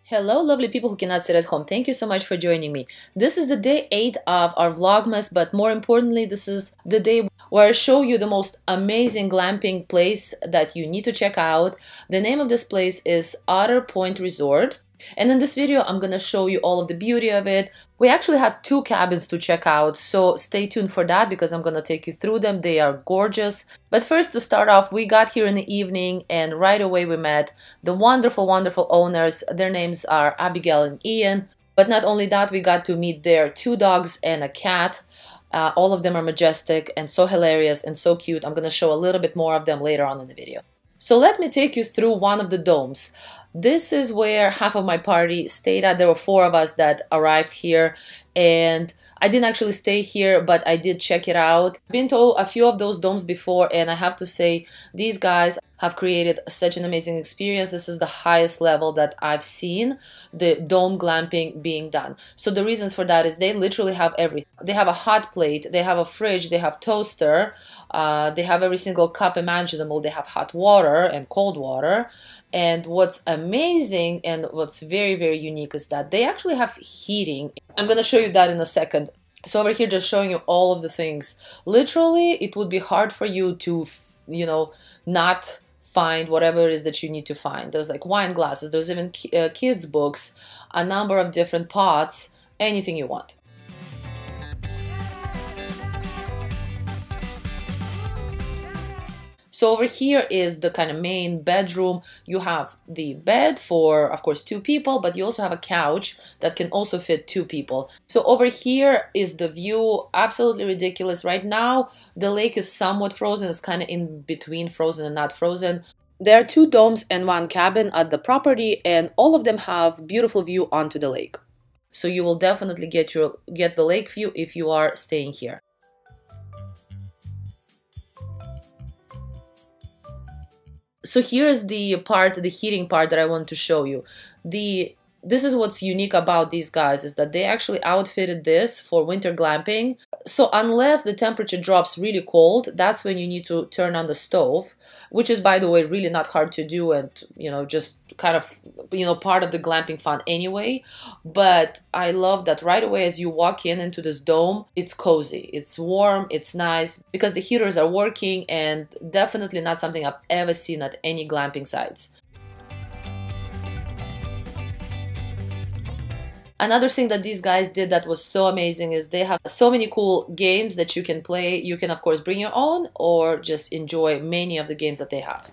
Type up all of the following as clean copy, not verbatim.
Hello, lovely people who cannot sit at home. Thank you so much for joining me. This is the day 8 of our Vlogmas, but more importantly, this is the day where I show you the most amazing glamping place that you need to check out. The name of this place is Otter Pointe Resort. And in this video, I'm gonna show you all of the beauty of it. We actually had 2 cabins to check out, so stay tuned for that because I'm gonna take you through them. They are gorgeous. But first, to start off, we got here in the evening and right away we met the wonderful, wonderful owners. Their names are Abigail and Ian. But not only that, we got to meet their 2 dogs and a cat. All of them are majestic and so hilarious and so cute. I'm gonna show a little bit more of them later on in the video. So let me take you through one of the domes. This is where half of my party stayed at. There were 4 of us that arrived here, and I didn't actually stay here, but I did check it out. I've been to a few of those domes before, and I have to say these guys have created such an amazing experience. This is the highest level that I've seen the dome glamping being done. So the reasons for that is they literally have everything. They have a hot plate, they have a fridge, they have toaster, they have every single cup imaginable, they have hot water and cold water. And what's amazing and what's very, very unique is that they actually have heating. I'm going to show you that in a second. So over here, just showing you all of the things. Literally, it would be hard for you to, not find whatever it is that you need to find. There's like wine glasses, there's even kids' books, a number of different pots, anything you want. So over here is the kind of main bedroom. You have the bed for, of course, 2 people, but you also have a couch that can also fit 2 people. So over here is the view, absolutely ridiculous. Right now, the lake is somewhat frozen. It's kind of in between frozen and not frozen. There are 2 domes and 1 cabin at the property, and all of them have beautiful view onto the lake. So you will definitely get the lake view if you are staying here. So here's the heating part that I want to show you. This is what's unique about these guys, is that they actually outfitted this for winter glamping. So unless the temperature drops really cold, that's when you need to turn on the stove, which is, by the way, really not hard to do and, just kind of, part of the glamping fun anyway. But I love that right away as you walk into this dome, it's cozy, it's warm, it's nice, because the heaters are working, and definitely not something I've ever seen at any glamping sites. Another thing that these guys did that was so amazing is they have so many cool games that you can play. You can, of course, bring your own or just enjoy many of the games that they have.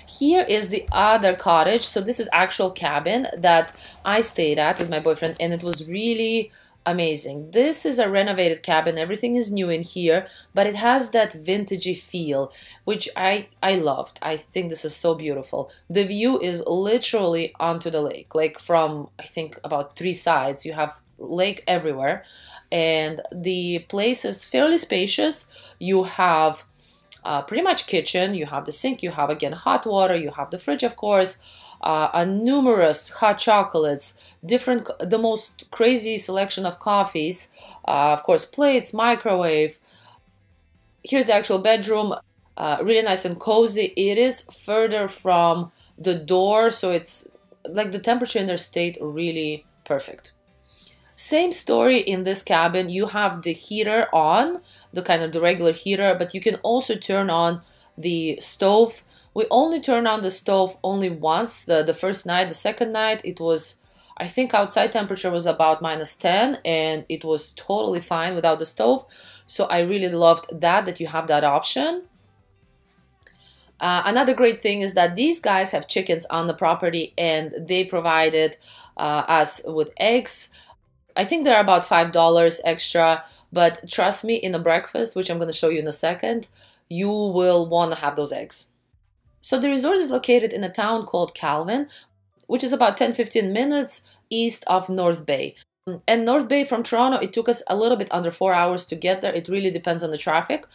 Here is the other cottage. So this is actual cabin that I stayed at with my boyfriend, and it was really amazing. This is a renovated cabin. Everything is new in here, but it has that vintagey feel, which I loved. I think this is so beautiful. The view is literally onto the lake, like from, I think, about 3 sides. You have lake everywhere, and the place is fairly spacious. You have pretty much kitchen, you have the sink, you have, again, hot water, you have the fridge, of course, a numerous hot chocolates, the most crazy selection of coffees, of course, plates, microwave. Here's the actual bedroom, really nice and cozy. It is further from the door, so it's like the temperature in there stayed really perfect. Same story in this cabin. You have the heater on, the regular heater, but you can also turn on the stove. We only turned on the stove only once, the first night. The second night, it was, I think outside temperature was about -10, and it was totally fine without the stove. So I really loved that you have that option. Another great thing is that these guys have chickens on the property, and they provided us with eggs. I think they're about $5 extra, but trust me, in a breakfast, which I'm going to show you in a second, you will want to have those eggs. So the resort is located in a town called Calvin, which is about 10-15 minutes east of North Bay. And North Bay from Toronto, it took us a little bit under 4 hours to get there. It really depends on the traffic.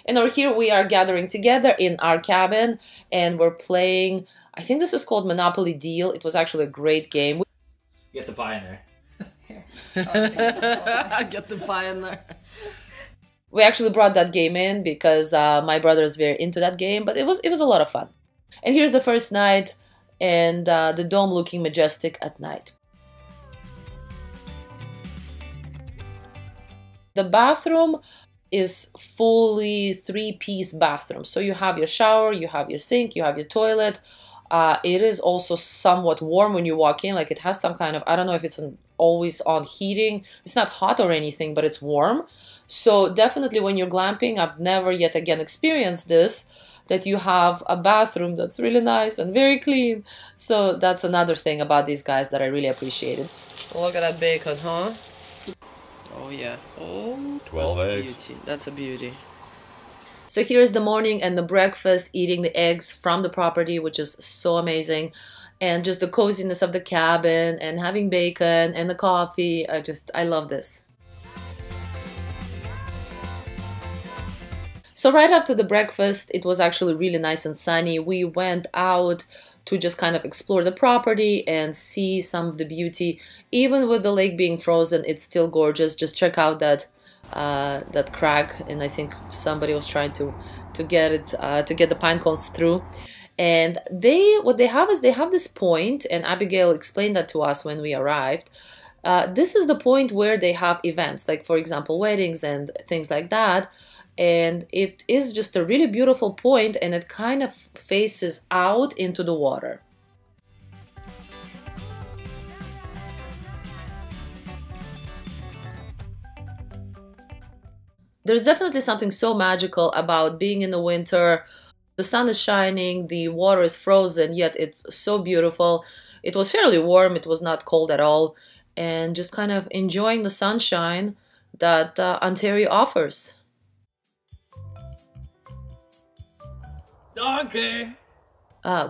And over here we are gathering together in our cabin, and we're playing, I think this is called Monopoly Deal. It was actually a great game. You get the pie in there. Get the pie in there. We actually brought that game in because my brother is very into that game, but it was a lot of fun. And here's the first night. and the dome looking majestic at night. The bathroom is fully three-piece bathroom. So you have your shower, you have your sink, you have your toilet. It is also somewhat warm when you walk in, like it has some kind of, I don't know if it's an always on heating. It's not hot or anything, but it's warm. So definitely when you're glamping, I've never yet again experienced this, that you have a bathroom that's really nice and very clean. So that's another thing about these guys that I really appreciated. Look at that bacon, huh? Oh yeah. Oh, 12 that's eggs. beauty. That's a beauty. So here's the morning and the breakfast, eating the eggs from the property, which is so amazing. And just the coziness of the cabin and having bacon and the coffee. I love this. So right after the breakfast, it was actually really nice and sunny. We went out to just kind of explore the property and see some of the beauty. Even with the lake being frozen, it's still gorgeous. Just check out that that crack, and I think somebody was trying to get it to get the pine cones through. And what they have is they have this point, and Abigail explained that to us when we arrived. This is the point where they have events, like for example weddings and things like that. And it is just a really beautiful point, and it kind of faces out into the water. There's definitely something so magical about being in the winter. The sun is shining, the water is frozen, yet it's so beautiful. It was fairly warm, it was not cold at all, and just kind of enjoying the sunshine that Ontario offers. Donkey!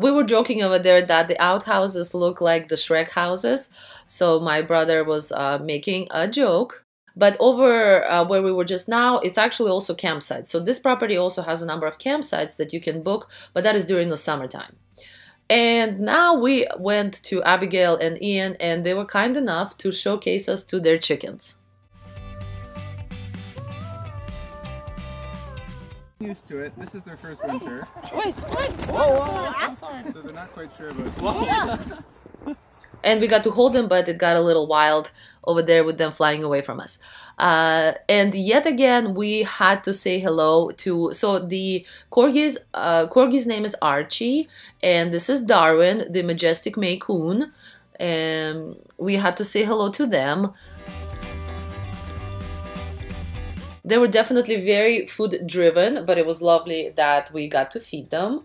We were joking over there that the outhouses look like the Shrek houses, so my brother was making a joke. But over where we were just now, it's actually also campsites. So this property also has a number of campsites that you can book, but that is during the summertime. And now we went to Abigail and Ian, and they were kind enough to showcase us to their chickens. Used to it. This is their first winter. Wait! Whoa, I'm sorry. So they're not quite sure about it. And we got to hold them, but it got a little wild over there with them flying away from us. And yet again, we had to say hello to, so the Corgi's name is Archie, and this is Darwin, the majestic Maine Coon. And we had to say hello to them. They were definitely very food driven, but it was lovely that we got to feed them.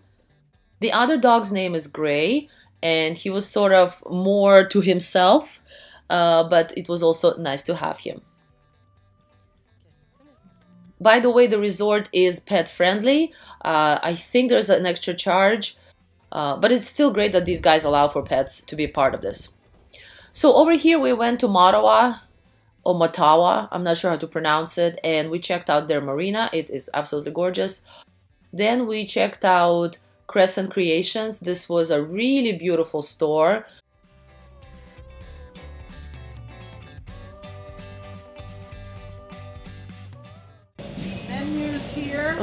The other dog's name is Gray, and he was sort of more to himself, but it was also nice to have him. By the way, the resort is pet friendly. I think there's an extra charge, but it's still great that these guys allow for pets to be part of this. So over here we went to Mattawa, or Mattawa, I'm not sure how to pronounce it, and we checked out their marina. It is absolutely gorgeous. Then we checked out Crescent Creations. This was a really beautiful store. Menus here.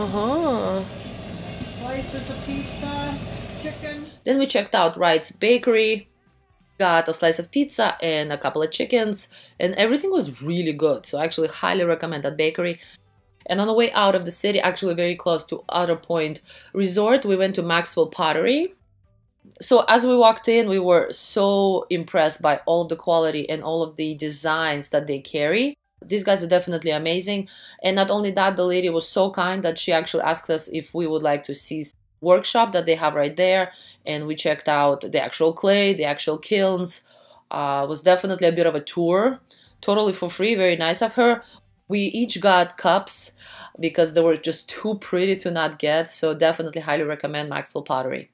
Slices of pizza, chicken. Then we checked out Wright's Bakery. Got a slice of pizza and a couple of chickens, and everything was really good. So I actually highly recommend that bakery. And on the way out of the city, actually very close to Otter Pointe Resort, we went to Maxwell Pottery. So as we walked in, we were so impressed by all of the quality and all of the designs that they carry. These guys are definitely amazing. And not only that, the lady was so kind that she actually asked us if we would like to see workshop that they have right there, and we checked out the actual clay, the actual kilns. Was definitely a bit of a tour, totally for free, very nice of her. We each got cups because they were just too pretty to not get, so definitely highly recommend Maxwell Pottery.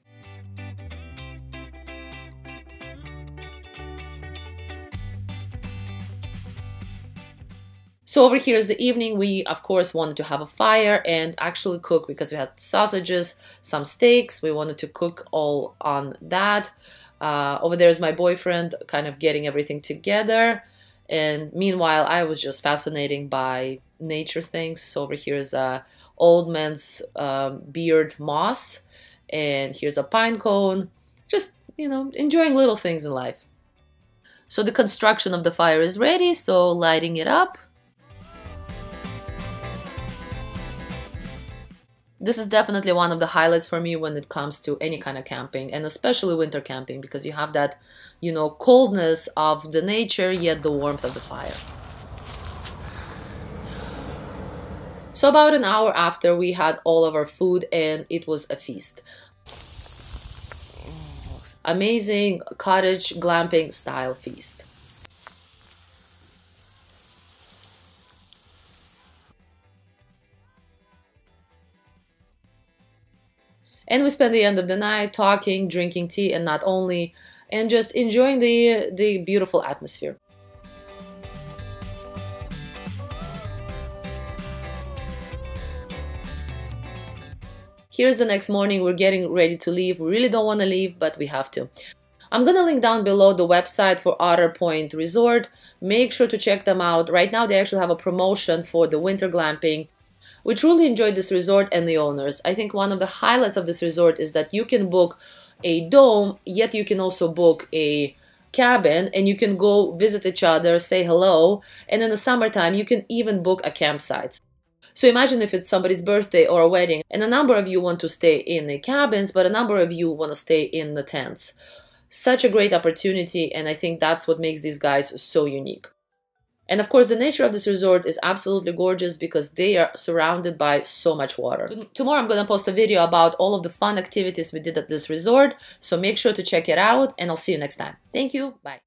So over here is the evening. We, of course, wanted to have a fire and actually cook because we had sausages, some steaks. We wanted to cook all on that. Over there is my boyfriend kind of getting everything together. And meanwhile, I was just fascinated by nature things. So over here is a old man's beard moss. And here's a pine cone. Just, you know, enjoying little things in life. So the construction of the fire is ready, so lighting it up. This is definitely one of the highlights for me when it comes to any kind of camping, and especially winter camping, because you have that, you know, coldness of the nature, yet the warmth of the fire. So about an hour after, we had all of our food and it was a feast. Amazing cottage glamping style feast. And we spent the end of the night talking, drinking tea, and not only, and just enjoying the beautiful atmosphere. Here's the next morning. We're getting ready to leave. We really don't want to leave, but we have to. I'm gonna link down below the website for Otter Pointe Resort. Make sure to check them out. Right now they actually have a promotion for the winter glamping. We truly enjoyed this resort and the owners. I think one of the highlights of this resort is that you can book a dome, yet you can also book a cabin, and you can go visit each other, say hello, and in the summertime you can even book a campsite. So imagine if it's somebody's birthday or a wedding, and a number of you want to stay in the cabins, but a number of you want to stay in the tents. Such a great opportunity, and I think that's what makes these guys so unique. And of course, the nature of this resort is absolutely gorgeous because they are surrounded by so much water. Tomorrow I'm going to post a video about all of the fun activities we did at this resort, so make sure to check it out, and I'll see you next time. Thank you. Bye.